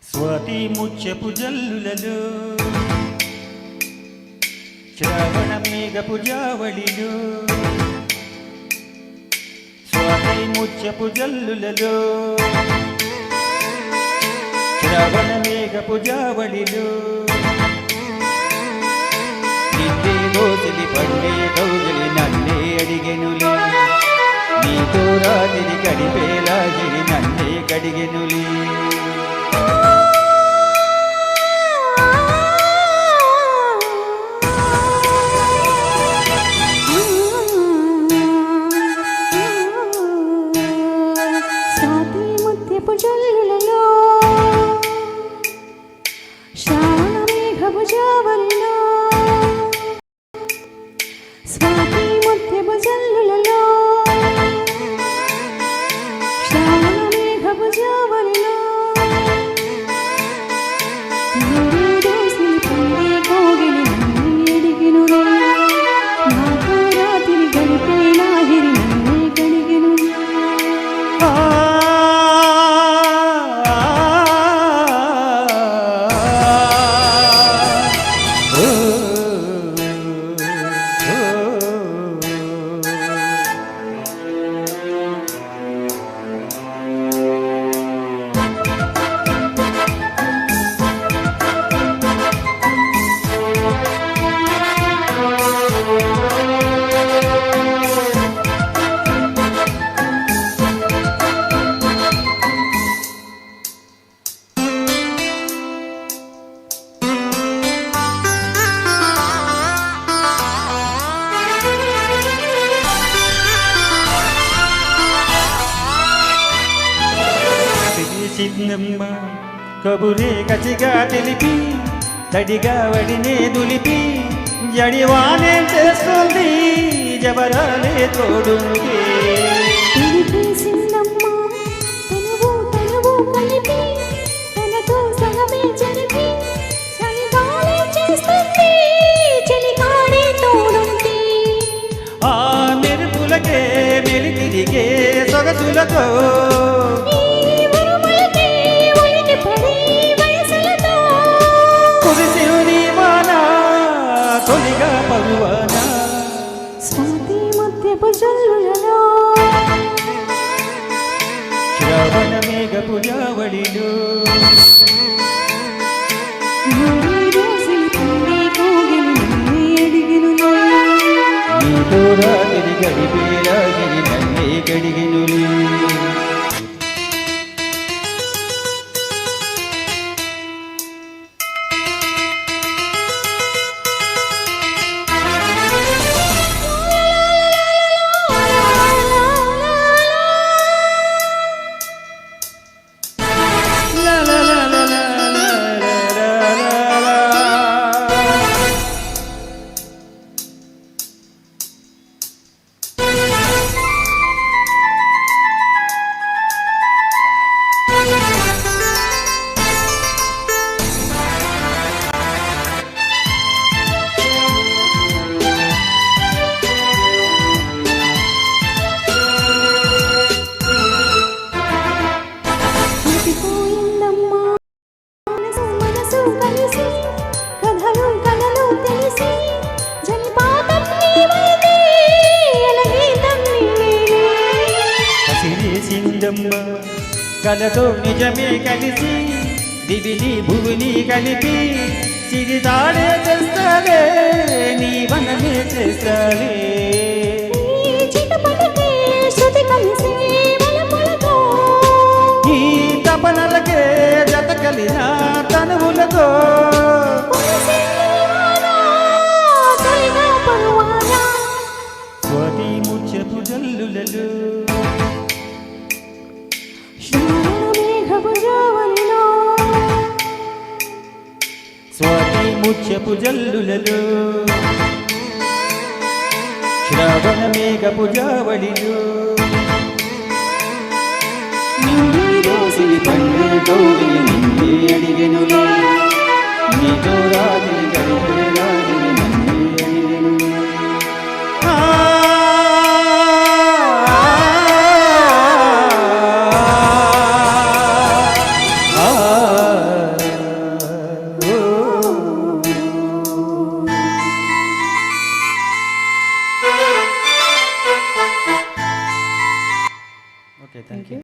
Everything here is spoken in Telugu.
స్వాతి ముత్యపు జల్లులలో శ్రావణ మేఘపు జావళిలో స్వాతి ముత్యపు జల్లులలో శ్రావణ మేఘపు జావళిలో నిన్నే దోసిలి పండే కౌగిలి నన్నే అడిగెనులే నీతో రాత్రి గడిపేలాగిరి నన్నే కడిగెనులే జల్లులలో శ్రావణ మేఘపు జావళిలో స్వాతి ముత్యపు జల్లులలో శ్రావణ మేఘపు జావళిలో దోసిలి పండే కోగిలి నన్నే అడిగెనులే నాతో రాత్రి గడిపే లాహిరి నన్నే కడిగెనులే చిన్నమ్మ కబురే కచిగా తెలిపి తడిగా వడినే దులిపి జడివానే చేస్తుంది జబరాలే తోడుంది ఆ మెరుపులకే మెలితిరిగే సొగసులతో తొలిగా పరువానా స్వాతి ముత్యపు జల్లులలో శ్రావణ మేఘపు జావళిలో దోసిలి పండే కోగిలి నన్నే అడిగెనులే నీతో రాత్రి గడిపేలాగిరి నన్నే కడిగెనులే కలతో నిజమే కలిసి దివిని భువిని కలిపి సిరిదాడే చేస్తాలే నీ వనమే చేస్తాలే ఈ తపనలకే జత కలినా తొలిగా పరువాన స్వాతి ముత్యపు జల్లులలో శ్రావణ మేఘపు జావలిలో స్వాతి ముత్యపు జల్లులలో శ్రావణ మేఘపు జావళిలో నింగి రోజుని పండుగ గౌరి నిన్నే అడిగెనులే నీతో రాత్రి గడిపేలా